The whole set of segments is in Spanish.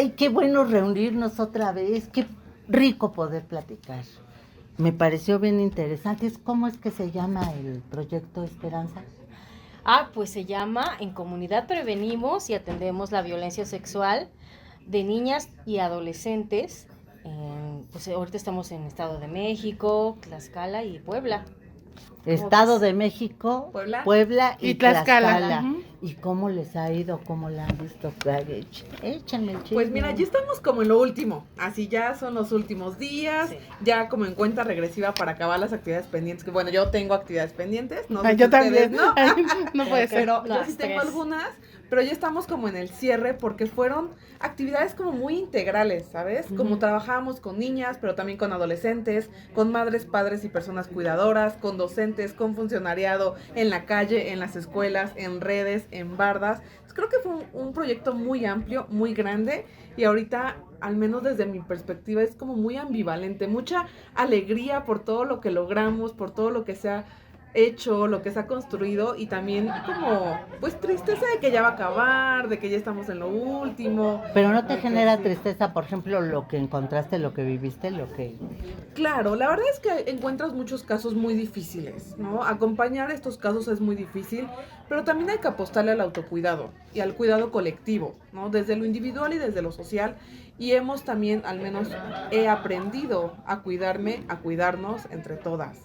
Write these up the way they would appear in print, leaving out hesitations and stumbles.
Ay, qué bueno reunirnos otra vez, qué rico poder platicar. Me pareció bien interesante. ¿Cómo es que se llama el proyecto Esperanza? Pues se llama En Comunidad Prevenimos y Atendemos la Violencia Sexual de Niñas y Adolescentes. Pues ahorita estamos en Estado de México, Tlaxcala y Puebla. ¿Cómo Estado ves? de México, Puebla. Puebla y Y Tlaxcala. Tlaxcala. Ujú. ¿Y cómo les ha ido? ¿Cómo la han visto? Échenme el chisme. Pues mira, ya estamos como en lo último, así ya son los últimos días, Sí. ya como en cuenta regresiva para acabar las actividades pendientes, que bueno, yo tengo actividades pendientes, no sé Ay, si yo ustedes, también. ¿no? Ay, no puede ser. Pero yo Las sí tengo tres. algunas, pero ya estamos como en el cierre porque fueron actividades como muy integrales, ¿sabes? Como trabajábamos con niñas, pero también con adolescentes, con madres, padres y personas cuidadoras, con docentes, con funcionariado, en la calle, en las escuelas, en redes, en bardas. Pues creo que fue un proyecto muy amplio, muy grande y ahorita, al menos desde mi perspectiva, es como muy ambivalente, mucha alegría por todo lo que logramos, por todo lo que se ha hecho, lo que se ha construido y también como pues tristeza de que ya va a acabar, de que ya estamos en lo último. Pero no te de que genera sí. tristeza, por ejemplo, lo que encontraste, lo que viviste, lo que... Claro, la verdad es que encuentras muchos casos muy difíciles, ¿no? Acompañar estos casos es muy difícil, pero también hay que apostarle al autocuidado y al cuidado colectivo, ¿no? Desde lo individual y desde lo social. Y hemos también, al menos he aprendido a cuidarme, a cuidarnos entre todas.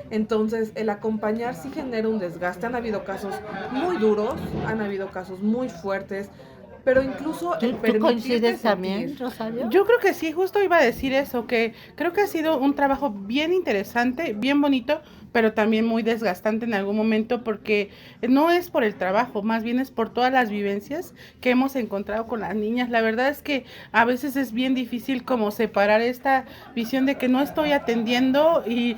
Entonces, el acompañar sí genera un desgaste. Han habido casos muy duros, han habido casos muy fuertes, pero incluso el ¿Tú permitirte coincides también, sentir. Rosario? Yo creo que sí, justo iba a decir eso, que creo que ha sido un trabajo bien interesante, bien bonito, pero también muy desgastante en algún momento porque no es por el trabajo, más bien es por todas las vivencias que hemos encontrado con las niñas. La verdad es que a veces es bien difícil como separar esta visión de que no estoy atendiendo y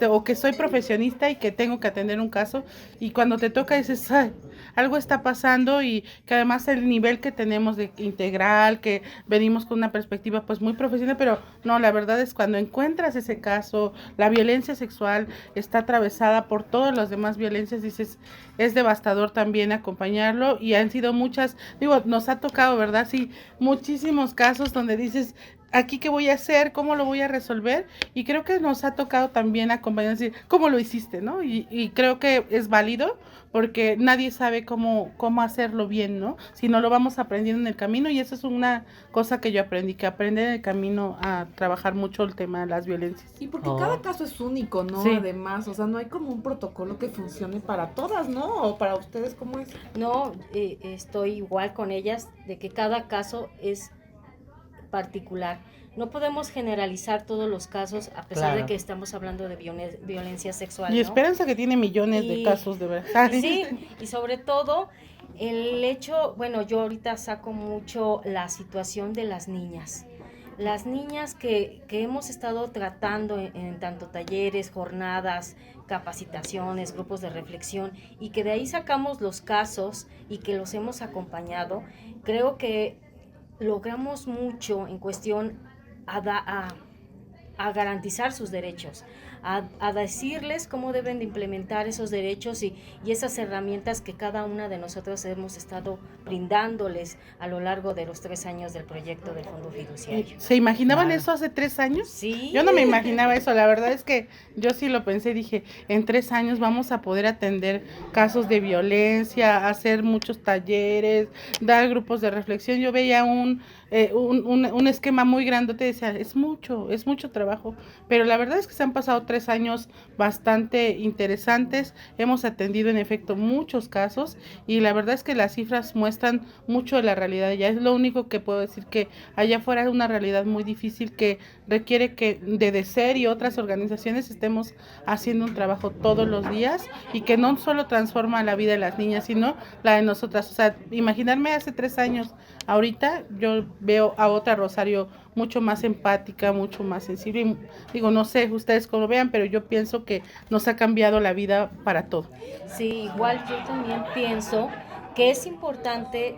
o que soy profesionista y que tengo que atender un caso y cuando te toca dices, ay, algo está pasando y que además el nivel que tenemos de integral, que venimos con una perspectiva pues muy profesional, pero no, la verdad es cuando encuentras ese caso, la violencia sexual está atravesada por todas las demás violencias, dices, es devastador también acompañarlo y han sido muchas, digo, nos ha tocado, ¿verdad? Sí, muchísimos casos donde dices, aquí qué voy a hacer, cómo lo voy a resolver y creo que nos ha tocado también acompañar, decir, cómo lo hiciste, ¿no? Y creo que es válido porque nadie sabe cómo hacerlo bien, ¿no? Si no lo vamos aprendiendo en el camino y eso es una cosa que yo aprendí, que aprender en el camino a trabajar mucho el tema de las violencias. Y porque Oh. cada caso es único, ¿no? Sí. Además, o sea, no hay como un protocolo que funcione para todas, ¿no? O para ustedes, ¿cómo es? No, estoy igual con ellas de que cada caso es particular. No podemos generalizar todos los casos a pesar Claro. de que estamos hablando de violencia sexual, Y ¿no? Esperanza que tiene millones de Y, casos de verdad. y sí, y sobre todo el hecho, bueno, yo ahorita saco mucho la situación de las niñas. Las niñas que hemos estado tratando en tanto talleres, jornadas, capacitaciones, grupos de reflexión y que de ahí sacamos los casos y que los hemos acompañado, creo que logramos mucho en cuestión a, a garantizar sus derechos, a decirles cómo deben de implementar esos derechos y esas herramientas que cada una de nosotros hemos estado brindándoles a lo largo de los 3 años del proyecto del Fondo Fiduciario. ¿Se imaginaban Claro. eso hace 3 años? Sí. Yo no me imaginaba eso, la verdad es que yo sí lo pensé, dije, en 3 años vamos a poder atender casos de violencia, hacer muchos talleres, dar grupos de reflexión. Yo veía un esquema muy grandote, decía, es mucho trabajo, pero la verdad es que se han pasado 3 años bastante interesantes, hemos atendido en efecto muchos casos y la verdad es que las cifras muestran mucho de la realidad, ya es lo único que puedo decir, que allá afuera es una realidad muy difícil que requiere que de DECER y otras organizaciones estemos haciendo un trabajo todos los días y que no solo transforma la vida de las niñas, sino la de nosotras. O sea, imaginarme hace 3 años, ahorita yo veo a otra Rosario mucho más empática, mucho más sensible. Y digo, no sé ustedes cómo lo vean, pero yo pienso que nos ha cambiado la vida para todo. Sí, igual yo también pienso que es importante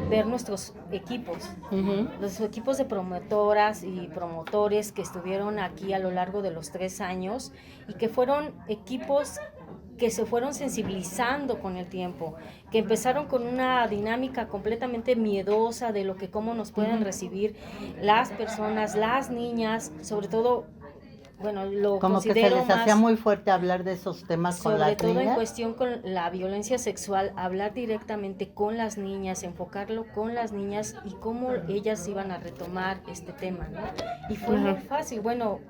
ver nuestros equipos, Uh-huh. los equipos de promotoras y promotores que estuvieron aquí a lo largo de los 3 años y que fueron equipos que se fueron sensibilizando con el tiempo, que empezaron con una dinámica completamente miedosa de cómo nos pueden recibir las personas, las niñas, sobre todo, bueno, lo Como que se considero les hacía más, muy fuerte hablar de esos temas con sobre las todo en niñas. cuestión con la violencia sexual, hablar directamente con las niñas, enfocarlo con las niñas y cómo ellas iban a retomar este tema, ¿no? Y fue muy fácil, bueno,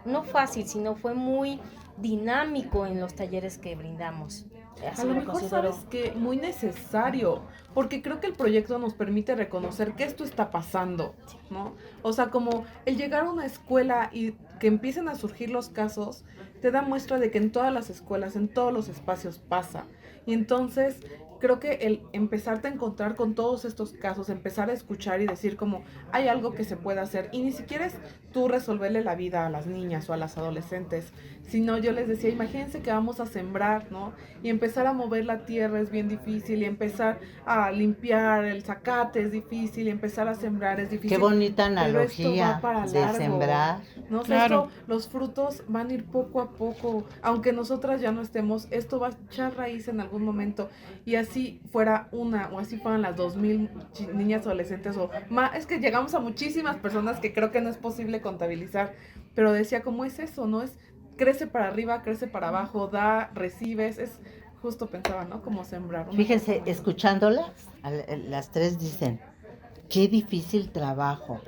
no fácil, sino fue muy dinámico en los talleres que brindamos. Así A lo lo mejor considero. sabes que muy necesario, porque creo que el proyecto nos permite reconocer que esto está pasando, ¿no? O sea, como el llegar a una escuela y que empiecen a surgir los casos, te da muestra de que en todas las escuelas, en todos los espacios pasa. Y entonces creo que el empezarte a encontrar con todos estos casos, empezar a escuchar y decir como hay algo que se puede hacer, y ni siquiera es tú resolverle la vida a las niñas o a las adolescentes, sino yo les decía, imagínense que vamos a sembrar, ¿no? Y empezar a mover la tierra es bien difícil, y empezar a limpiar el zacate es difícil, y empezar a sembrar es difícil. Qué bonita pero esto analogía va para de largo, sembrar. ¿no? O sea, Claro. los frutos van a ir poco a poco, aunque nosotras ya no estemos, esto va a echar raíz en algún momento, y así fuera una, o así fueran las 2000 niñas adolescentes, o más, es que llegamos a muchísimas personas que creo que no es posible contabilizar, pero decía, ¿cómo es eso? ¿No? Es, crece para arriba, crece para abajo, da, recibes, es, justo pensaba, ¿no? Como sembrar. Fíjense, escuchándolas, las tres dicen, qué difícil trabajo.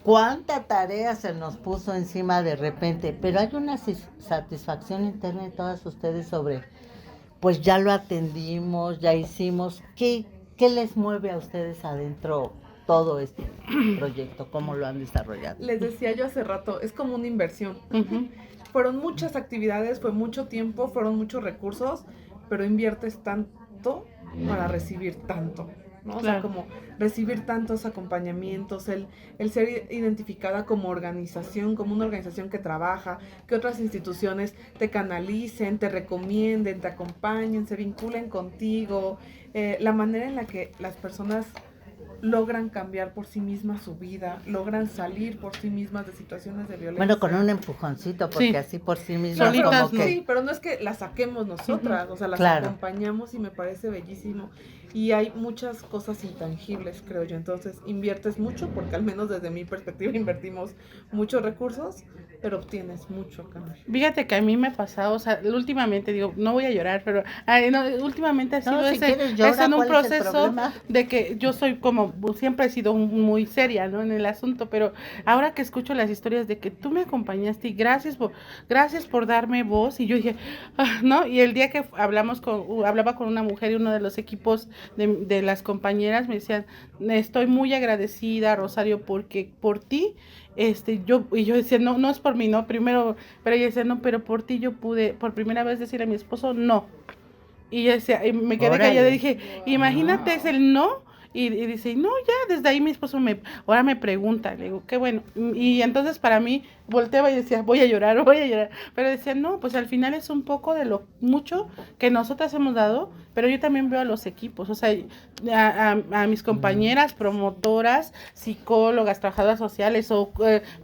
Cuánta tarea se nos puso encima de repente, pero hay una satisfacción interna en todas ustedes sobre, pues ya lo atendimos, ya hicimos. ¿Qué les mueve a ustedes adentro todo este proyecto? ¿Cómo lo han desarrollado? Les decía yo hace rato, es como una inversión. Fueron muchas actividades, fue mucho tiempo, fueron muchos recursos, pero inviertes tanto para recibir tanto, ¿no? O sea, Claro. como recibir tantos acompañamientos, el ser identificada como organización, como una organización que trabaja, que otras instituciones te canalicen, te recomienden, te acompañen, se vinculen contigo, la manera en la que las personas logran cambiar por sí mismas su vida, logran salir por sí mismas de situaciones de violencia. Bueno, con un empujoncito, porque Sí. así por sí mismas Claro, pero, Solitas como que... sí, pero no es que las saquemos nosotras, o sea, las Claro. acompañamos y me parece bellísimo. Y hay muchas cosas intangibles, creo yo. Entonces, inviertes mucho, porque al menos desde mi perspectiva invertimos muchos recursos, pero obtienes mucho a cambio. Fíjate que a mí me ha pasado, o sea, últimamente, digo, no voy a llorar, pero no, últimamente ha sido No, si quieres llora, es en un ¿cuál es el proceso problema? de que yo soy como, siempre he sido muy seria, ¿no? En el asunto, pero ahora que escucho las historias de que tú me acompañaste y gracias por darme voz, y yo dije, ¿no? Y el día que hablaba con una mujer y uno de los equipos de las compañeras me decían, estoy muy agradecida, Rosario, porque por ti, yo decía, no es por mí, no, primero, pero ella decía, no, pero por ti yo pude por primera vez decirle a mi esposo, no. Y yo decía, y me quedé Órale. callada y dije, imagínate, es el no. Y dice, no, ya, desde ahí mi esposo ahora me pregunta, le digo, qué bueno. Y entonces para mí, volteaba y decía, voy a llorar. Pero decía, no, pues al final es un poco de lo mucho que nosotras hemos dado, pero yo también veo a los equipos, o sea, a mis compañeras, promotoras, psicólogas, trabajadoras sociales o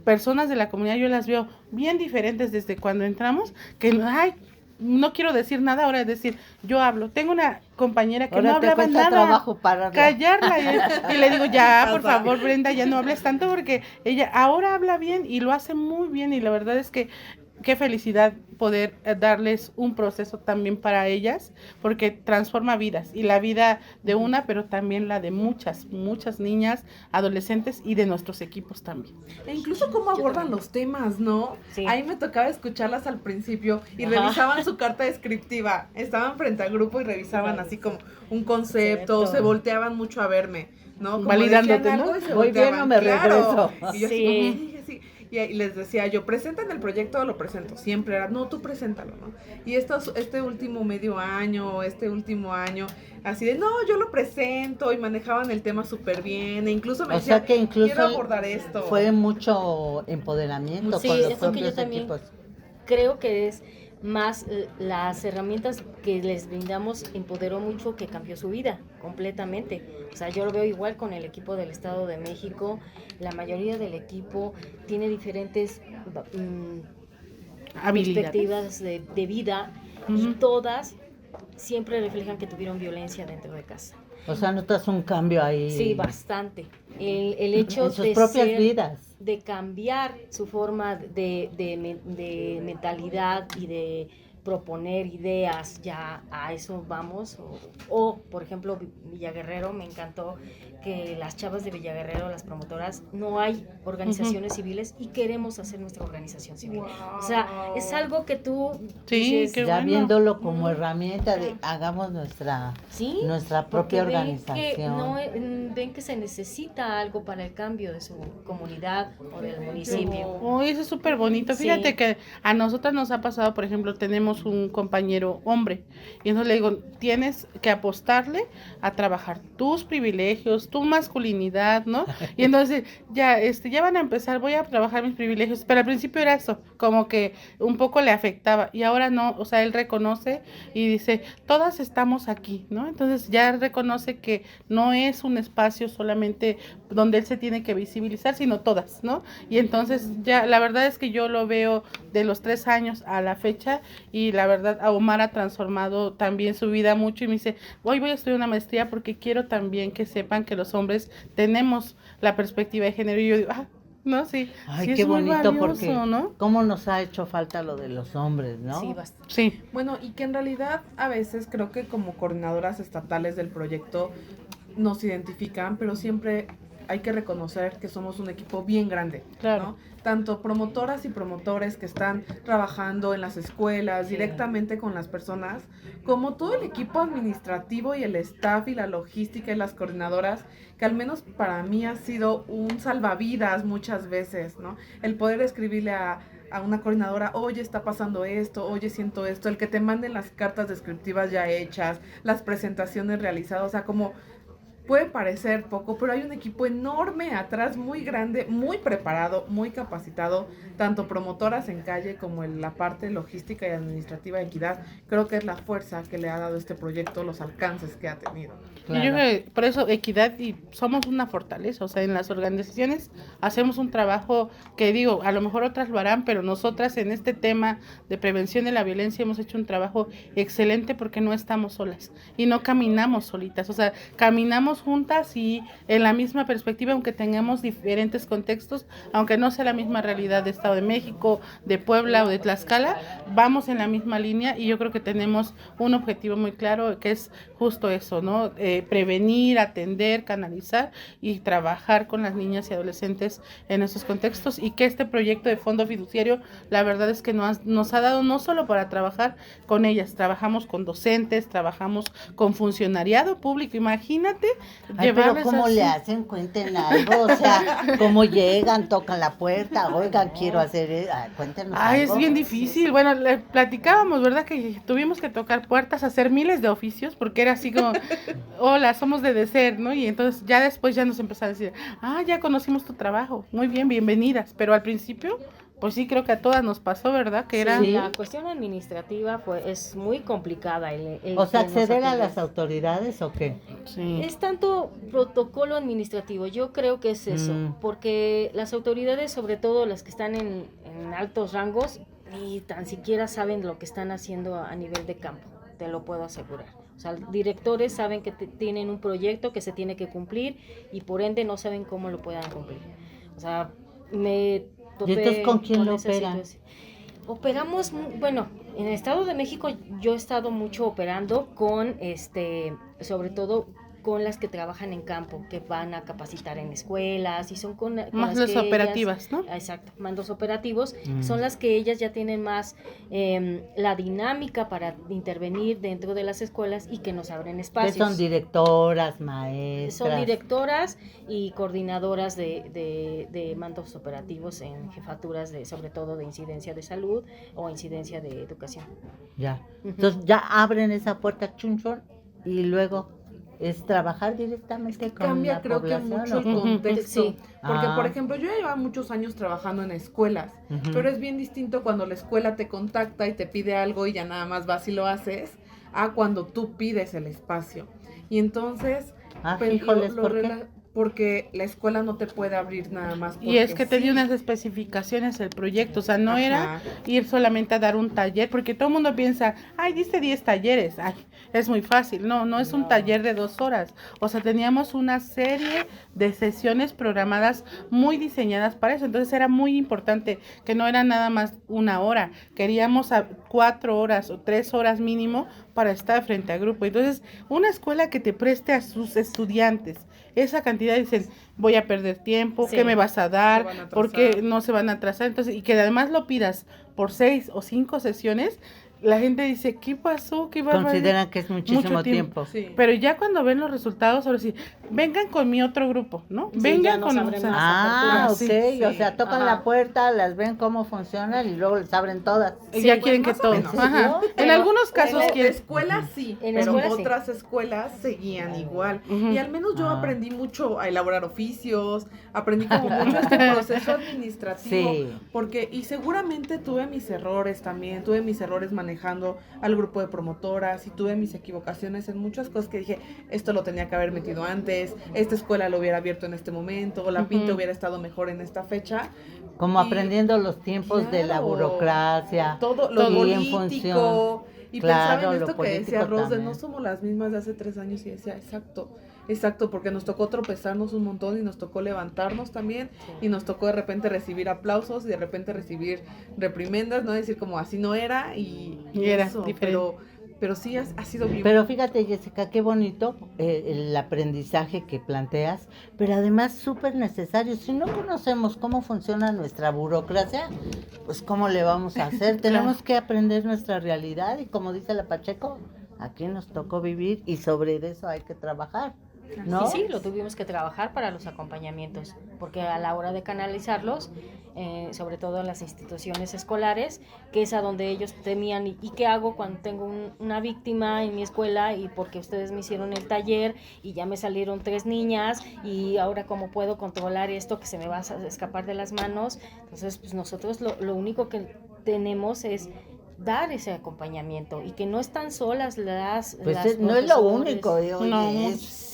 personas de la comunidad, yo las veo bien diferentes desde cuando entramos, que, ay, no quiero decir nada, ahora es decir, yo hablo. Tengo una compañera que Ahora no te hablaba cuesta nada. trabajo pararla. Callarla. Y le digo, ya, por favor, Brenda, ya no hables tanto porque ella ahora habla bien y lo hace muy bien. Y la verdad es que qué felicidad poder darles un proceso también para ellas, porque transforma vidas, y la vida de una, pero también la de muchas niñas, adolescentes y de nuestros equipos también. E incluso cómo abordan los temas, ¿no? Sí. Ahí me tocaba escucharlas al principio y Ajá. revisaban su carta descriptiva. Estaban frente al grupo y revisaban así como un concepto, Concepto. se volteaban mucho a verme, ¿no? Como Validándote, decían ¿no? algo y se Voy bien volteaban, o me regreso. Y yo así Sí. como, "Ay, sí". Y les decía yo, presentan el proyecto, lo presento. Siempre era, no, tú preséntalo, ¿no? Y este último medio año, así de, no, yo lo presento, y manejaban el tema súper bien. E incluso me O decían, sea que incluso quiero abordar esto. fue mucho empoderamiento Sí, con los es lo que yo propios también equipos. creo que es más las herramientas que les brindamos empoderó mucho, que cambió su vida completamente. O sea, yo lo veo igual con el equipo del Estado de México. La mayoría del equipo tiene diferentes Habilidades. perspectivas de vida, y todas siempre reflejan que tuvieron violencia dentro de casa. O sea, ¿notas un cambio ahí? Sí, bastante. El hecho en sus de propias vidas. de cambiar su forma de mentalidad y de proponer ideas, ya a eso vamos. O, por ejemplo, Villaguerrero, me encantó que las chavas de Villaguerrero, las promotoras, no hay organizaciones civiles y queremos hacer nuestra organización civil. O sea, es algo que tú Sí, qué Ya bueno. viéndolo como herramienta de hagamos nuestra sí, propia porque organización. ven que se necesita algo para el cambio de su comunidad o del municipio. Uy, eso es súper bonito. Sí. Fíjate que a nosotras nos ha pasado, por ejemplo, tenemos un compañero hombre y entonces le digo, tienes que apostarle a trabajar tus privilegios, tu masculinidad, ¿no? Y entonces ya van a empezar, voy a trabajar mis privilegios, pero al principio era eso, como que un poco le afectaba y ahora no, o sea, él reconoce y dice, todas estamos aquí, ¿no? Entonces ya reconoce que no es un espacio solamente donde él se tiene que visibilizar, sino todas, ¿no? Y entonces ya, la verdad es que yo lo veo de los 3 años a la fecha y la verdad, a Omar ha transformado también su vida mucho y me dice, hoy voy a estudiar una maestría porque quiero también que sepan que los hombres tenemos la perspectiva de género y yo digo, no, sí, Ay, sí qué es muy bonito, valioso, porque ¿no? cómo nos ha hecho falta lo de los hombres, ¿no? Sí, bastante. Sí, Bueno, y que en realidad a veces creo que como coordinadoras estatales del proyecto nos identifican, pero siempre hay que reconocer que somos un equipo bien grande, Claro. ¿no? Tanto promotoras y promotores que están trabajando en las escuelas, Sí. directamente con las personas, como todo el equipo administrativo y el staff y la logística y las coordinadoras, que al menos para mí ha sido un salvavidas muchas veces, ¿no? El poder escribirle a una coordinadora, oye, está pasando esto, oye, siento esto, el que te manden las cartas descriptivas ya hechas, las presentaciones realizadas, o sea, como puede parecer poco, pero hay un equipo enorme atrás, muy grande, muy preparado, muy capacitado, tanto promotoras en calle como en la parte logística y administrativa de equidad. Creo que es la fuerza que le ha dado este proyecto, los alcances que ha tenido. Y yo creo que por eso equidad y somos una fortaleza, o sea, en las organizaciones hacemos un trabajo que digo, a lo mejor otras lo harán, pero nosotras en este tema de prevención de la violencia hemos hecho un trabajo excelente porque no estamos solas y no caminamos solitas, o sea, caminamos juntas y en la misma perspectiva, aunque tengamos diferentes contextos, aunque no sea la misma realidad de Estado de México, de Puebla o de Tlaxcala, vamos en la misma línea y yo creo que tenemos un objetivo muy claro que es justo eso, ¿no? Prevenir, atender, canalizar y trabajar con las niñas y adolescentes en esos contextos y que este proyecto de fondo fiduciario, la verdad es que nos ha dado no solo para trabajar con ellas, trabajamos con docentes, trabajamos con funcionariado público, imagínate. Ay, pero llevarles ¿cómo así. le hacen? Cuenten algo, o sea, ¿cómo llegan? Tocan la puerta, oigan, quiero hacer eso. Cuéntenos Ay, algo. es bien difícil. Bueno, le platicábamos, ¿verdad? Que tuvimos que tocar puertas, hacer miles de oficios, porque era así como, hola, somos de DECER, ¿no? Y entonces ya después ya nos empezaron a decir, ya conocimos tu trabajo, muy bien, bienvenidas. Pero al principio, pues sí, creo que a todas nos pasó, ¿verdad? Que era... Sí. La cuestión administrativa es muy complicada. O sea, que nos ¿acceder a atiendan. las autoridades o qué? Sí. Es tanto protocolo administrativo, yo creo que es eso, porque las autoridades, sobre todo las que están en altos rangos, ni tan siquiera saben lo que están haciendo a nivel de campo, te lo puedo asegurar. O sea, directores saben que tienen un proyecto que se tiene que cumplir y por ende no saben cómo lo puedan cumplir. O sea, me topé ¿Y entonces con quién lo esa operan? situación. Operamos, bueno, en el Estado de México yo he estado mucho operando con, sobre todo con las que trabajan en campo, que van a capacitar en escuelas y son con Más las las que operativas, ¿no? Exacto, mandos operativos, son las que ellas ya tienen más la dinámica para intervenir dentro de las escuelas y que nos abren Que espacios. son directoras, maestras. Son directoras y coordinadoras de mandos operativos en jefaturas sobre todo de incidencia de salud o incidencia de educación. Ya. Ujú. Entonces ya abren esa puerta chunchón y luego es trabajar directamente con Cambia la creo que población. mucho el ¿o cómo? contexto, Sí. porque Ah. por ejemplo yo ya llevaba muchos años trabajando en escuelas, Ujú. pero es bien distinto cuando la escuela te contacta y te pide algo y ya nada más vas y lo haces, a cuando tú pides el espacio. Y entonces, pues, Híjoles, ¿por qué? porque la escuela no te puede abrir nada más. Y es que sí. tenía unas especificaciones el proyecto, o sea, no era ir solamente a dar un taller, porque todo el mundo piensa, ay, diste 10 talleres, ay, es muy fácil. No es un taller de 2 horas, o sea, teníamos una serie de sesiones programadas muy diseñadas para eso, entonces era muy importante que no era nada más 1 hora, queríamos a 4 horas o 3 horas mínimo para estar frente a grupo. Entonces, una escuela que te preste a sus estudiantes esa cantidad, dicen, voy a perder tiempo, Sí. ¿qué me vas a dar? Se van a atrasar. Porque no se van a atrasar. Entonces, y que además lo pidas por 6 o 5 sesiones, la gente dice, ¿qué pasó? ¿Qué va a pasar? Consideran que es muchísimo tiempo. Sí. Pero ya cuando ven los resultados, ahora sí, vengan con mi otro grupo, ¿no? Sí, vengan ya nos con abren o sea, más. Ah, ok, Sí, sí, o sea, tocan ajá. la puerta, las ven cómo funcionan y luego les abren todas. y ya Sí, quieren pues, que más o todos. menos. Ajá. En Pero algunos casos En la quieren. escuela sí, En pero escuela sí. otras escuelas seguían igual. Ujú. Y al menos yo Ah. aprendí mucho a elaborar oficios, aprendí como mucho este proceso administrativo, Sí. porque, y seguramente tuve mis errores también, tuve mis errores manejando al grupo de promotoras y tuve mis equivocaciones en muchas cosas que dije, esto lo tenía que haber metido antes, esta escuela lo hubiera abierto en este momento, o la Ujú. pinta hubiera estado mejor en esta fecha. Como Y- aprendiendo los tiempos de la Claro, burocracia. todo lo y en político. función. Y Claro, pensaba en lo esto que decía político Rose, de también. no somos las mismas de hace 3 años, y decía, exacto, porque nos tocó tropezarnos un montón y nos tocó levantarnos también, y nos tocó de repente recibir aplausos y de repente recibir reprimendas, no decir como así no era, y era eso, diferente. pero sí ha sido bien. Pero fíjate, Jessica, qué bonito el aprendizaje que planteas, pero además súper necesario. Si no conocemos cómo funciona nuestra burocracia, pues cómo le vamos a hacer. Tenemos que aprender nuestra realidad y como dice la Pacheco, aquí nos tocó vivir y sobre eso hay que trabajar, ¿no? Y sí, lo tuvimos que trabajar para los acompañamientos, porque a la hora de canalizarlos, sobre todo en las instituciones escolares, que es a donde ellos temían, ¿y qué hago cuando tengo una víctima en mi escuela? Y porque ustedes me hicieron el taller y ya me salieron 3 niñas, y ahora cómo puedo controlar esto que se me va a escapar de las manos. Entonces, pues nosotros lo único que tenemos es dar ese acompañamiento y que no están solas Pues las no es lo profesores. único, oye, No, es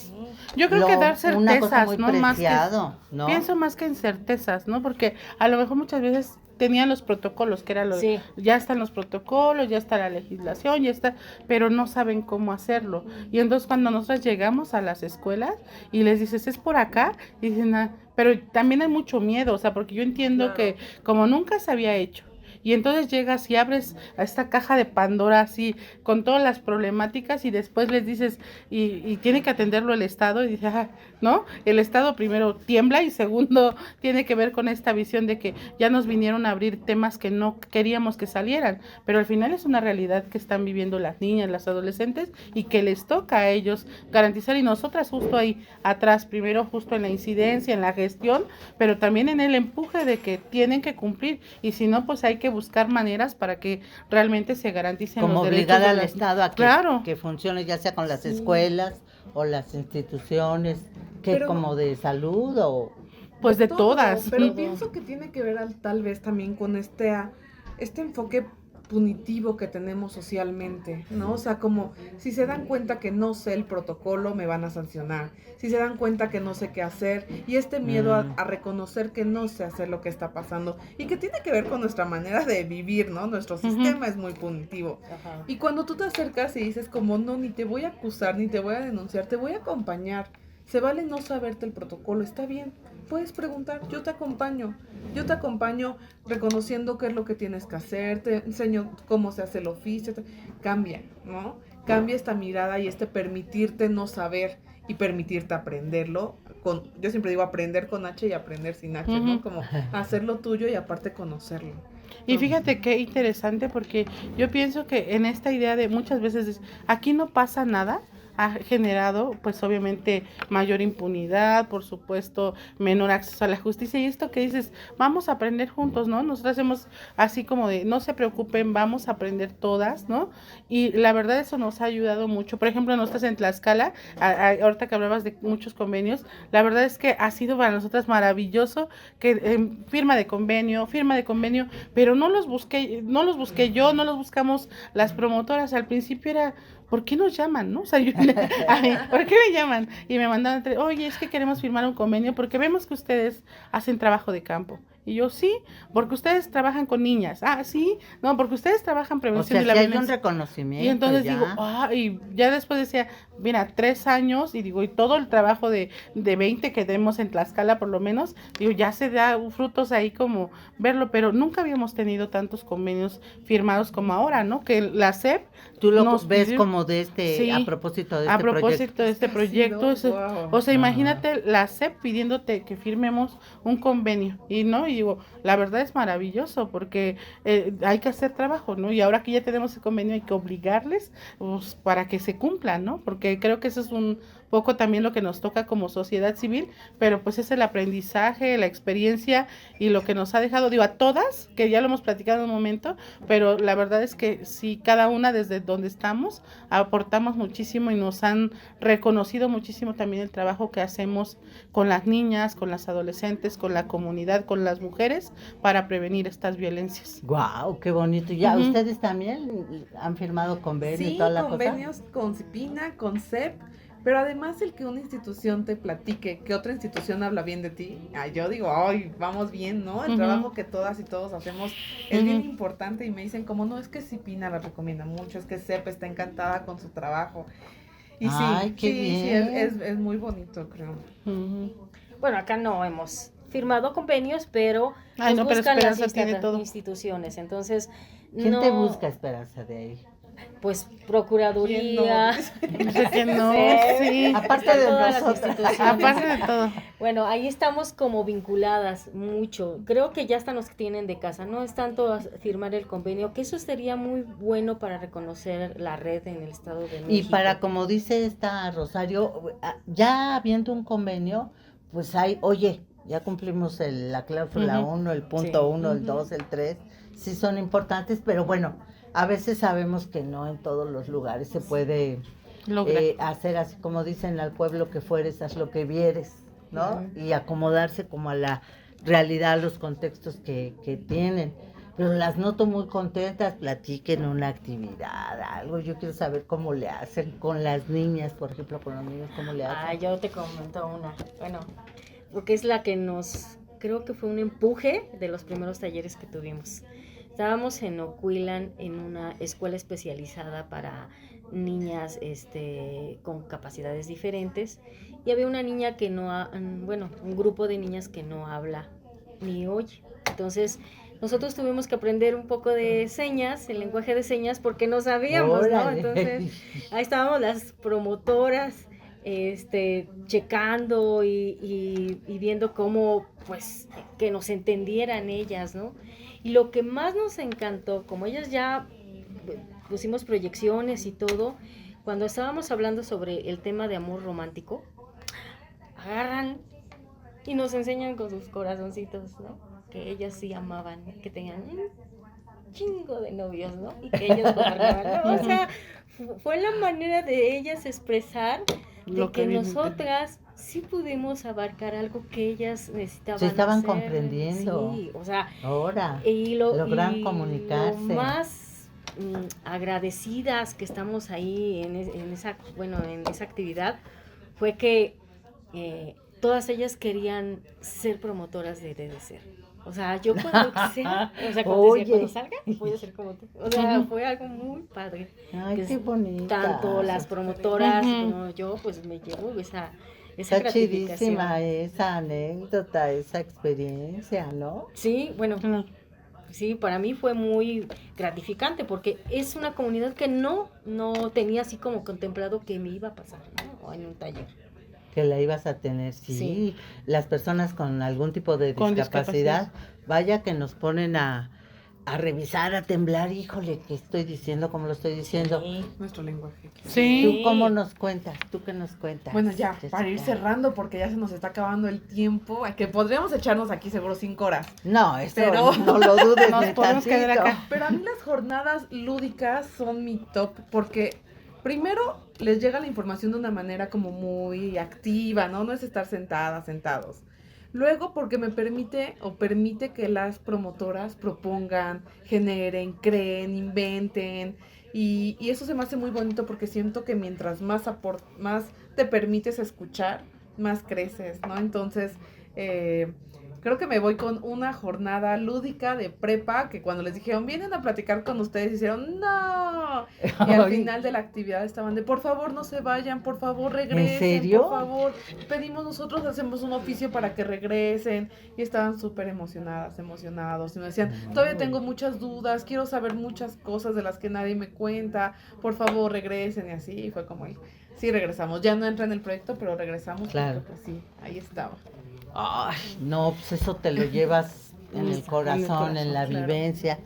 Yo creo que dar una cosa certezas, muy ¿no? Más que preciado, ¿no? pienso más que en certezas, ¿no? Porque a lo mejor muchas veces tenían los protocolos, que era lo Sí. ya están los protocolos, ya está la legislación, ya está, pero no saben cómo hacerlo. Y entonces cuando nosotros llegamos a las escuelas y les dices, es por acá, y dicen, "Ah", pero también hay mucho miedo, o sea, porque yo entiendo Claro. que como nunca se había hecho, y entonces llegas y abres a esta caja de Pandora así, con todas las problemáticas, y después les dices, y tiene que atenderlo el Estado, y dice, ah, ¿no? El Estado primero tiembla, y segundo tiene que ver con esta visión de que ya nos vinieron a abrir temas que no queríamos que salieran, pero al final es una realidad que están viviendo las niñas, las adolescentes, y que les toca a ellos garantizar, y nosotras justo ahí atrás, primero justo en la incidencia, en la gestión, pero también en el empuje de que tienen que cumplir, y si no, pues hay que buscar maneras para que realmente se garanticen Como los derechos obligar de al las- Estado a que, Claro. que funcione ya sea con las Sí. escuelas o las instituciones, que Pero- como de salud o... Pues de todo, todas. Pero Todo. pienso que tiene que ver tal vez también con este enfoque punitivo que tenemos socialmente, ¿no? O sea, como si se dan cuenta que no sé el protocolo, me van a sancionar. Si se dan cuenta que no sé qué hacer, y este miedo a reconocer que no sé hacer lo que está pasando, y que tiene que ver con nuestra manera de vivir, ¿no? Nuestro sistema es muy punitivo. Ajá. Y cuando tú te acercas y dices como, no, ni te voy a acusar, ni te voy a denunciar, te voy a acompañar. Se vale no saberte el protocolo, está bien. Puedes preguntar, yo te acompaño reconociendo qué es lo que tienes que hacer, te enseño cómo se hace el oficio, cambia, ¿no? Cambia esta mirada y este permitirte no saber y permitirte aprenderlo. Yo siempre digo aprender con H y aprender sin H, ¿no? Ujú. Como hacerlo tuyo y aparte conocerlo. Y fíjate qué interesante, porque yo pienso que en esta idea de muchas veces aquí no pasa nada, ha generado pues obviamente mayor impunidad, por supuesto menor acceso a la justicia, y esto que dices, vamos a aprender juntos, ¿no? Nosotros hacemos así como de, no se preocupen, vamos a aprender todas, ¿no? Y la verdad eso nos ha ayudado mucho. Por ejemplo, nosotros en Tlaxcala, ahorita que hablabas de muchos convenios, la verdad es que ha sido para nosotras maravilloso que firma de convenio, pero no los busqué yo, no los buscamos las promotoras. Al principio era ¿por qué nos llaman, no? O sea, ¿por qué me llaman? Y me mandan, oye, es que queremos firmar un convenio porque vemos que ustedes hacen trabajo de campo. Y yo, sí, porque ustedes trabajan con niñas. Ah, sí, no, porque ustedes trabajan O prevención sea, de la si hay un violencia. reconocimiento Y entonces ya. digo, y ya después decía, mira, 3 años, y digo, y todo el trabajo de 20 que tenemos en Tlaxcala por lo menos, digo, ya se da frutos ahí como verlo, pero nunca habíamos tenido tantos convenios firmados como ahora, ¿no? Que la SEP Tú lo nos ves pidió, como de sí, a propósito de a este proyecto. propósito de este proyecto, Wow. o sea, imagínate la SEP pidiéndote que firmemos un convenio, y no, y digo, la verdad es maravilloso, porque hay que hacer trabajo, ¿no? Y ahora que ya tenemos el convenio hay que obligarles, pues, para que se cumplan, ¿no? Porque creo que eso es un poco también lo que nos toca como sociedad civil, pero pues es el aprendizaje, la experiencia y lo que nos ha dejado, digo, a todas, que ya lo hemos platicado en un momento, pero la verdad es que sí, cada una desde donde estamos aportamos muchísimo y nos han reconocido muchísimo también el trabajo que hacemos con las niñas, con las adolescentes, con la comunidad, con las mujeres, para prevenir estas violencias. Guau, qué bonito. ¿Ya Ujú. ustedes también han firmado convenio y Sí, toda la cosa? convenios con CIPINA, con CEP, pero además el que una institución te platique que otra institución habla bien de ti, yo digo, ay, vamos bien, ¿no? El Ujú. trabajo que todas y todos hacemos es bien Ujú. importante y me dicen como, no, es que CIPINA la recomienda mucho, es que CEP está encantada con su trabajo. Y sí, Ay, qué sí, bien. es muy bonito, creo. Ujú. Bueno, acá no hemos firmado convenios, pero Ay, nos no, pero buscan las Esperanza tiene todo. instituciones. Entonces, ¿Quién te no, busca, Esperanza, de ahí? pues ¿Quién no? Procuraduría. Dice que no, sí. Aparte Están de todas las nosotras. instituciones. Aparte de todo. Bueno, ahí estamos como vinculadas mucho. Creo que ya hasta nos tienen de casa. No es tanto firmar el convenio, que eso sería muy bueno para reconocer la red en el Estado de México. Y para, como dice esta Rosario, ya habiendo un convenio, pues hay, oye, ya cumplimos la cláusula Ujú. 1, el punto Sí. 1, el Ujú. 2, el 3, sí son importantes, pero bueno, a veces sabemos que no en todos los lugares se puede Logra. hacer así como dicen al pueblo que fueres, haz lo que vieres, ¿no? Ujú. Y acomodarse como a la realidad, a los contextos que tienen. Pero las noto muy contentas, platiquen una actividad, algo. Yo quiero saber cómo le hacen con las niñas, por ejemplo, con los niños, cómo le hacen. Yo te comento una. Bueno, porque es la que creo que fue un empuje de los primeros talleres que tuvimos. Estábamos en Ocuilan en una escuela especializada para niñas con capacidades diferentes y había una niña que un grupo de niñas que no habla ni oye. Entonces, nosotros tuvimos que aprender un poco de señas, el lenguaje de señas, porque no sabíamos, ¿no? Órale. Entonces, ahí estábamos las promotoras, checando y viendo cómo, pues, que nos entendieran ellas, ¿no? Y lo que más nos encantó, como ellas ya pusimos proyecciones y todo, cuando estábamos hablando sobre el tema de amor romántico, agarran y nos enseñan con sus corazoncitos, ¿no? Que ellas sí amaban, que tenían un chingo de novios, ¿no? Y que ellos guardaban, ¿no? O sea, fue la manera de ellas expresar de Lo que que viven. nosotras sí pudimos abarcar algo que ellas necesitaban Se estaban hacer. comprendiendo. Sí, o sea, Ahora, y logran y comunicarse. lo más agradecidas que estamos ahí en esa actividad fue que todas ellas querían ser promotoras de DDC. O sea, yo cuando sea, o sea, cuando, Oye. cuando salga, voy a ser como tú. O sea, fue algo muy padre. Ay, Que qué bonito. tanto las promotoras Ujú. como yo, pues me llevo esa Está gratificación. chidísima esa anécdota, esa experiencia, ¿no? Sí, bueno, No. sí, para mí fue muy gratificante porque es una comunidad que no tenía así como contemplado que me iba a pasar, ¿no? O en un taller. Que la ibas a tener, sí. Sí. Las personas con algún tipo de Con discapacidad, vaya que nos ponen a revisar, a temblar, híjole, ¿qué estoy diciendo? ¿Cómo lo estoy diciendo? Sí. Nuestro lenguaje. Sí. ¿Tú cómo nos cuentas? ¿Tú qué nos cuentas? Bueno, ya, para ir Jessica? cerrando, porque ya se nos está acabando el tiempo, que podríamos echarnos aquí seguro 5 horas. No, eso Pero- no lo dudes Nos ni podemos quedar tantito. acá. Pero a mí las jornadas lúdicas son mi top, porque primero les llega la información de una manera como muy activa, ¿no? No es estar sentados. Luego porque me permite que las promotoras propongan, generen, creen, inventen. Y eso se me hace muy bonito porque siento que mientras más más te permites escuchar, más creces, ¿no? Entonces, creo que me voy con una jornada lúdica de prepa, que cuando les dijeron, vienen a platicar con ustedes, hicieron, no. Y al final de la actividad estaban de, por favor, no se vayan, por favor, regresen. ¿En serio? Por favor, pedimos nosotros, hacemos un oficio para que regresen. Y estaban súper emocionados. Y me decían, todavía tengo muchas dudas, quiero saber muchas cosas de las que nadie me cuenta, por favor, regresen. Y así, y fue como, sí, regresamos. Ya no entra en el proyecto, pero regresamos. Claro. Porque, pues sí, ahí estaba. Ay, no, pues eso te lo llevas en el corazón, en la claro. vivencia.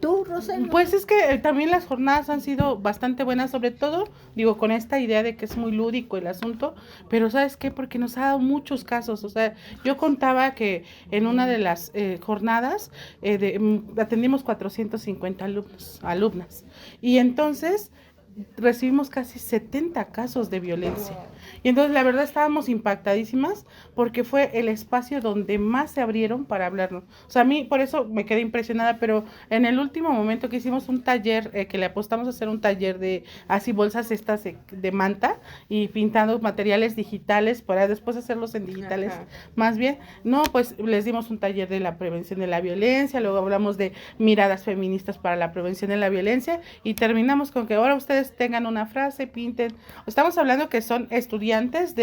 ¿Tú, Rosario? Pues es que también las jornadas han sido bastante buenas, sobre todo, digo, con esta idea de que es muy lúdico el asunto, pero ¿sabes qué? Porque nos ha dado muchos casos, o sea, yo contaba que en una de las jornadas atendimos 450 alumnas, y entonces recibimos casi 70 casos de violencia. Y entonces la verdad estábamos impactadísimas porque fue el espacio donde más se abrieron para hablarlo. O sea, a mí por eso me quedé impresionada, pero en el último momento que hicimos un taller, que le apostamos a hacer un taller de así bolsas estas de manta y pintando materiales digitales para después hacerlos en digitales. Ajá. Más bien, no, pues les dimos un taller de la prevención de la violencia, luego hablamos de miradas feministas para la prevención de la violencia y terminamos con que ahora ustedes tengan una frase, pinten. Estamos hablando que son estudiantes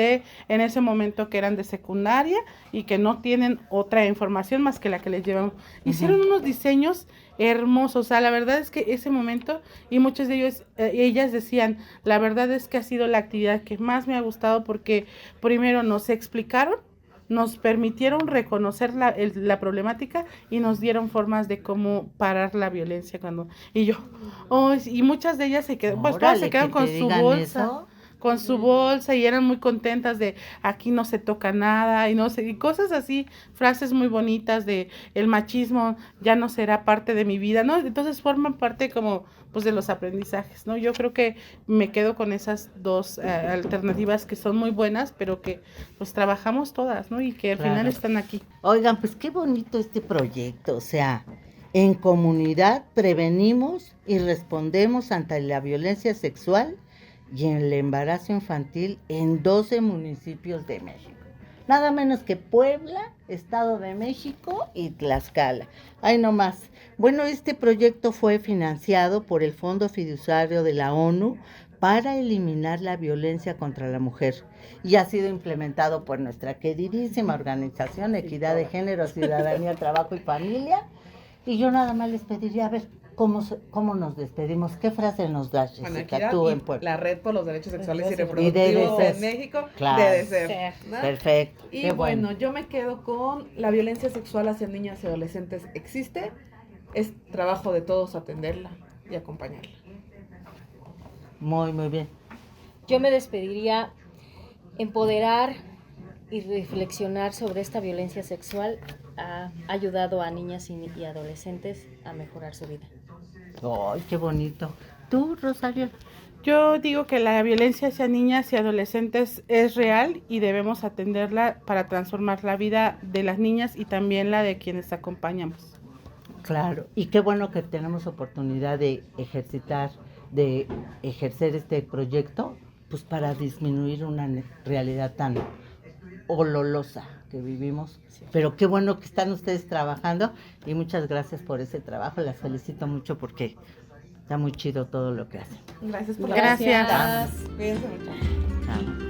en ese momento que eran de secundaria y que no tienen otra información más que la que les llevamos. Hicieron unos diseños hermosos, o sea, la verdad es que ese momento, y muchos de ellos, ellas decían, la verdad es que ha sido la actividad que más me ha gustado porque primero nos explicaron, nos permitieron reconocer la problemática y nos dieron formas de cómo parar la violencia y muchas de ellas se quedaron, pues todas se quedaron con su bolsa. Eso. Con su bolsa y eran muy contentas de aquí no se toca nada y no sé, y cosas así, frases muy bonitas de el machismo ya no será parte de mi vida, ¿no? Entonces forman parte como pues de los aprendizajes, ¿no? Yo creo que me quedo con esas dos alternativas que son muy buenas, pero que pues trabajamos todas, ¿no? Y que al final están aquí. Oigan, pues qué bonito este proyecto, o sea, en comunidad prevenimos y respondemos ante la violencia sexual y el embarazo infantil en 12 municipios de México. Nada menos que Puebla, Estado de México y Tlaxcala. Ahí nomás. Bueno, este proyecto fue financiado por el Fondo Fiduciario de la ONU para eliminar la violencia contra la mujer y ha sido implementado por nuestra queridísima organización Equidad de Género, Ciudadanía, Trabajo y Familia. Y yo nada más les pediría, a ver, ¿cómo nos despedimos? ¿Qué frase nos das, Jessica, tú en Puebla? La Red por los Derechos Sexuales y Y Reproductivos debe ser. en México Claro. debe ser, ¿no? Perfecto. Y qué bueno, yo me quedo con la violencia sexual hacia niñas y adolescentes existe, es trabajo de todos atenderla y acompañarla. Muy, muy bien. Yo me despediría, empoderar y reflexionar sobre esta violencia sexual ha ayudado a niñas y adolescentes a mejorar su vida. Ay, qué bonito. ¿Tú, Rosario? Yo digo que la violencia hacia niñas y adolescentes es real y debemos atenderla para transformar la vida de las niñas y también la de quienes acompañamos. Claro, y qué bueno que tenemos oportunidad de ejercer este proyecto, pues para disminuir una realidad tan olorosa que vivimos. Sí. Pero qué bueno que están ustedes trabajando y muchas gracias por ese trabajo. Las felicito mucho porque está muy chido todo lo que hacen. Gracias por Gracias. la visita. Cuídense mucho. Chao.